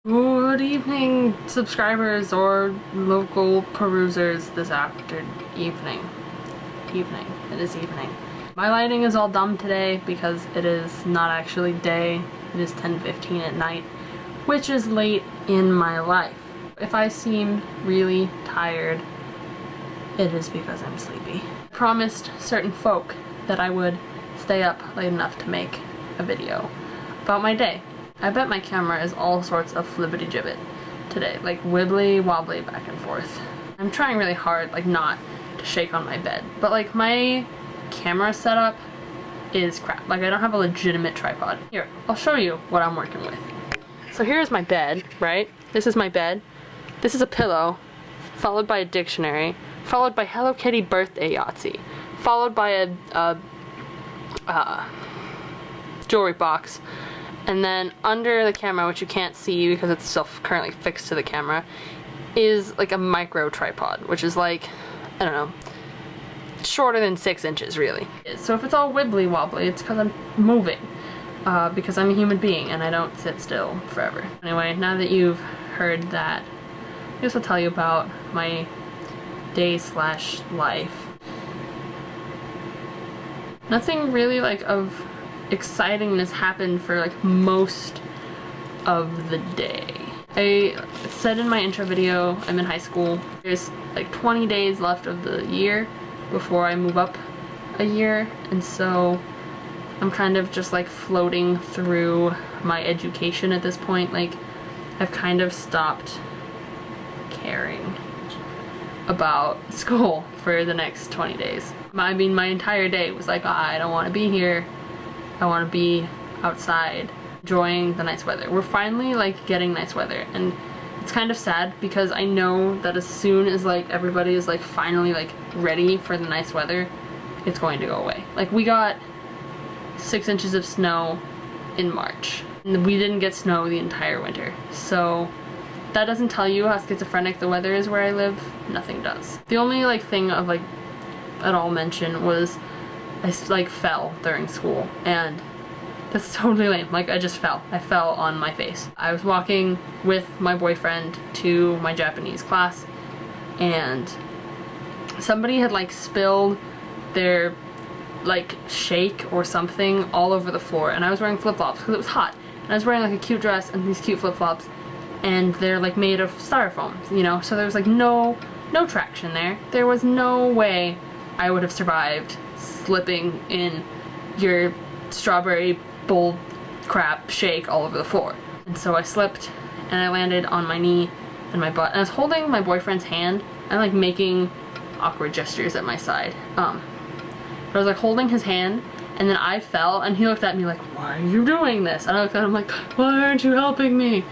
Good evening, subscribers or local perusers this evening. It is evening. My lighting is all dumb today because it is not actually day. It is 10:15 at night, which is late in my life. If I seem really tired, it is because I'm sleepy. I promised certain folk that I would stay up late enough to make a video about my day. I bet my camera is all sorts of flibbity-gibbet today, like wibbly wobbly back and forth. I'm trying really hard, like, not to shake on my bed, but like my camera setup is crap. Like, I don't have a legitimate tripod. Here, I'll show you what I'm working with. So here's my bed, right? This is my bed. This is a pillow, followed by a dictionary, followed by Hello Kitty birthday Yahtzee, followed by a jewelry box. And then under the camera, which you can't see because it's still currently fixed to the camera, is like a micro tripod, which is like, I don't know, shorter than 6 inches really. So if it's all wibbly wobbly, it's because I'm moving, because I'm a human being and I don't sit still forever. Anyway, now that you've heard that, I guess I'll tell you about my day/life. Nothing really like of exciting has happened for like most of the day. I said in my intro video, I'm in high school. There's like 20 days left of the year before I move up a year, and so I'm kind of just like floating through my education at this point. Like, I've kind of stopped caring about school for the next 20 days. I mean, my entire day was like, I don't want to be here. I want to be outside, enjoying the nice weather. We're finally like getting nice weather, and it's kind of sad because I know that as soon as like everybody is like finally like ready for the nice weather, it's going to go away. Like, we got 6 inches of snow in March, and we didn't get snow the entire winter. So that doesn't tell you how schizophrenic the weather is where I live. Nothing does. The only like thing of like at all mention was I like fell during school, and that's totally lame. Like, I just fell. I fell on my face. I was walking with my boyfriend to my Japanese class, and somebody had like spilled their like shake or something all over the floor, and I was wearing flip-flops because it was hot, and I was wearing like a cute dress and these cute flip-flops, and they're like made of styrofoam, you know, so there was like no traction there. There was no way I would have survived slipping in your strawberry bowl crap shake all over the floor. And so I slipped and I landed on my knee and my butt, and I was holding my boyfriend's hand and like making awkward gestures at my side. But I was like holding his hand, and then I fell, and he looked at me like, why are you doing this? And I looked at him like, why aren't you helping me?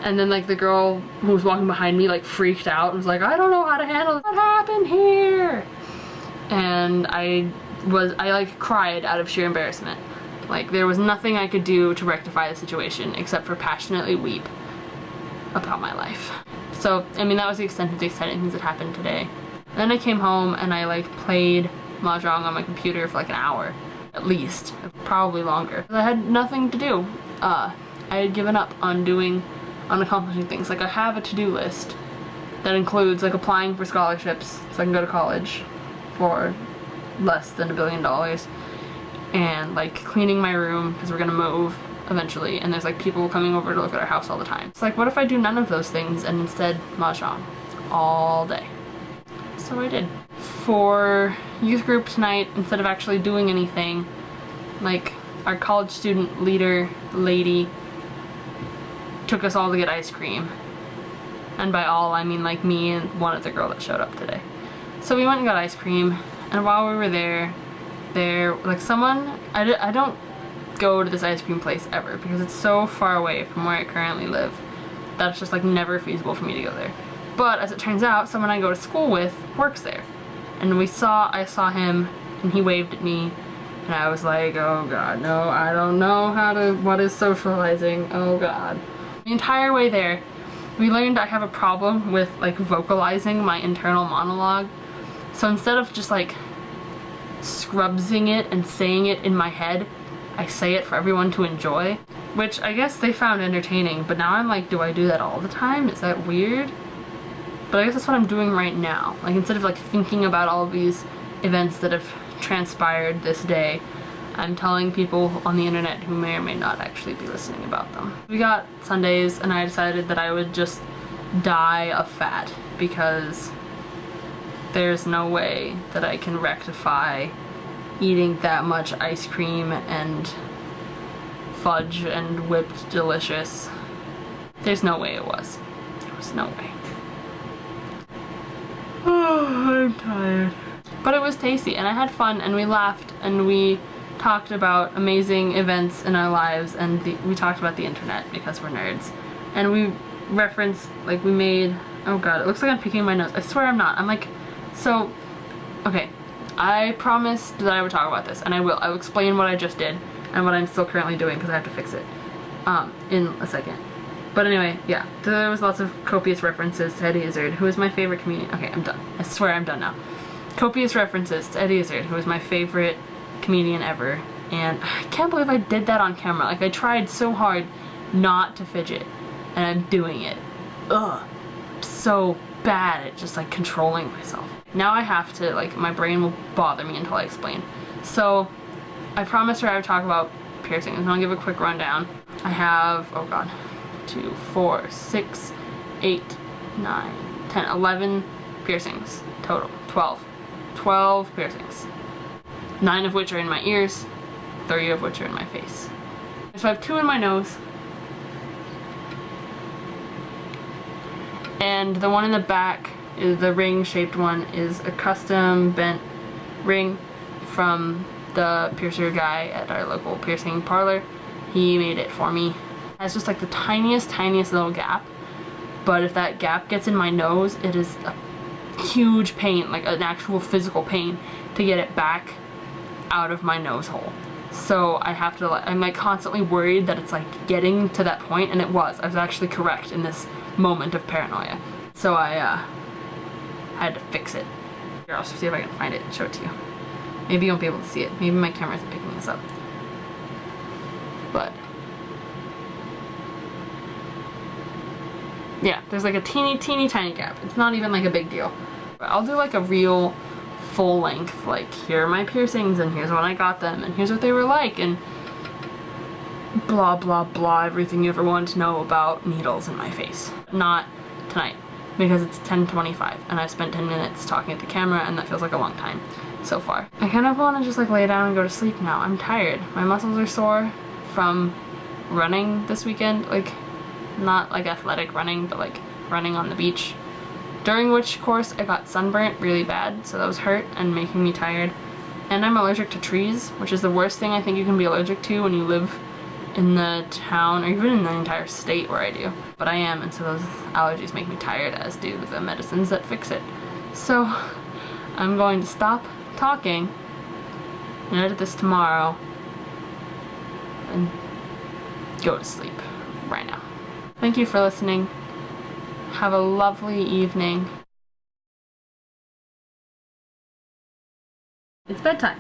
And then like the girl who was walking behind me like freaked out and was like, I don't know how to handle it. What happened here? And I like cried out of sheer embarrassment. Like, there was nothing I could do to rectify the situation except for passionately weep about my life. So, I mean, that was the extent of the exciting things that happened today. And then I came home and I like played mahjong on my computer for like an hour, at least, probably longer. I had nothing to do. I had given up on accomplishing things. Like, I have a to-do list that includes like applying for scholarships so I can go to college for less than $1 billion, and like cleaning my room because we're gonna move eventually, and there's like people coming over to look at our house all the time. It's like, what if I do none of those things and instead mahjong all day? So I did. For youth group tonight, instead of actually doing anything, like, our college student leader lady took us all to get ice cream, and by all I mean like me and one other girl that showed up today. So we went and got ice cream, and while we were there like someone, I don't go to this ice cream place ever because it's so far away from where I currently live that it's just like never feasible for me to go there. But as it turns out, someone I go to school with works there, and I saw him, and he waved at me, and I was like, oh god, no, I don't know what is socializing, oh god. The entire way there, we learned I have a problem with like vocalizing my internal monologue. So instead of just like scrubsing it and saying it in my head, I say it for everyone to enjoy. which I guess they found entertaining, but now I'm like, do I do that all the time? Is that weird? But I guess that's what I'm doing right now. Like, instead of like thinking about all of these events that have transpired this day, I'm telling people on the internet who may or may not actually be listening about them. We got Sundays, and I decided that I would just die of fat because there's no way that I can rectify eating that much ice cream and fudge and whipped delicious. There's no way it was. There was no way. Oh, I'm tired. But it was tasty, and I had fun, and we laughed, and we talked about amazing events in our lives, and we talked about the internet because we're nerds. And we referenced, like, we made, oh god, it looks like I'm picking my nose. I swear I'm not. I'm like, so, okay. I promised that I would talk about this, and I will. I will explain what I just did and what I'm still currently doing because I have to fix it in a second. But anyway, yeah, there was lots of copious references to Eddie Izzard, who is my favorite comedian. Okay, I'm done. I swear I'm done now. Copious references to Eddie Izzard, who is my favorite comedian ever, and I can't believe I did that on camera. Like, I tried so hard not to fidget, and I'm doing it. Ugh. I'm so bad at just like controlling myself. Now I have to, like, my brain will bother me until I explain. So, I promised her I would talk about piercings, and I'll give a quick rundown. I have, oh god, 2, 4, 6, 8, 9, 10, 11 piercings total. 12 piercings. 9 of which are in my ears, 3 of which are in my face. So I have 2 in my nose, and the one in the back, is the ring-shaped one, is a custom bent ring from the piercer guy at our local piercing parlor. He made it for me. It has just like the tiniest little gap, but if that gap gets in my nose, it is a huge pain, like an actual physical pain, to get it back out of my nose hole. So I have to, I'm like constantly worried that it's like getting to that point, and it was. I was actually correct in this moment of paranoia. So I had to fix it. Here, I'll see if I can find it and show it to you. Maybe you won't be able to see it. Maybe my camera isn't picking this up. But yeah, there's like a teeny tiny gap. It's not even like a big deal. But I'll do like a real full length, like, here are my piercings, and here's when I got them, and here's what they were like, and blah blah blah, everything you ever wanted to know about needles in my face. Not tonight, because it's 10:25 and I've spent 10 minutes talking at the camera, and that feels like a long time so far. I kind of want to just like lay down and go to sleep now. I'm tired. My muscles are sore from running this weekend, like not like athletic running, but like running on the beach, during which course I got sunburnt really bad, so that was hurt and making me tired. And I'm allergic to trees, which is the worst thing I think you can be allergic to when you live in the town, or even in the entire state where I do. But I am, and so those allergies make me tired, as do the medicines that fix it. So I'm going to stop talking and edit this tomorrow and go to sleep right now. Thank you for listening. Have a lovely evening. It's bedtime.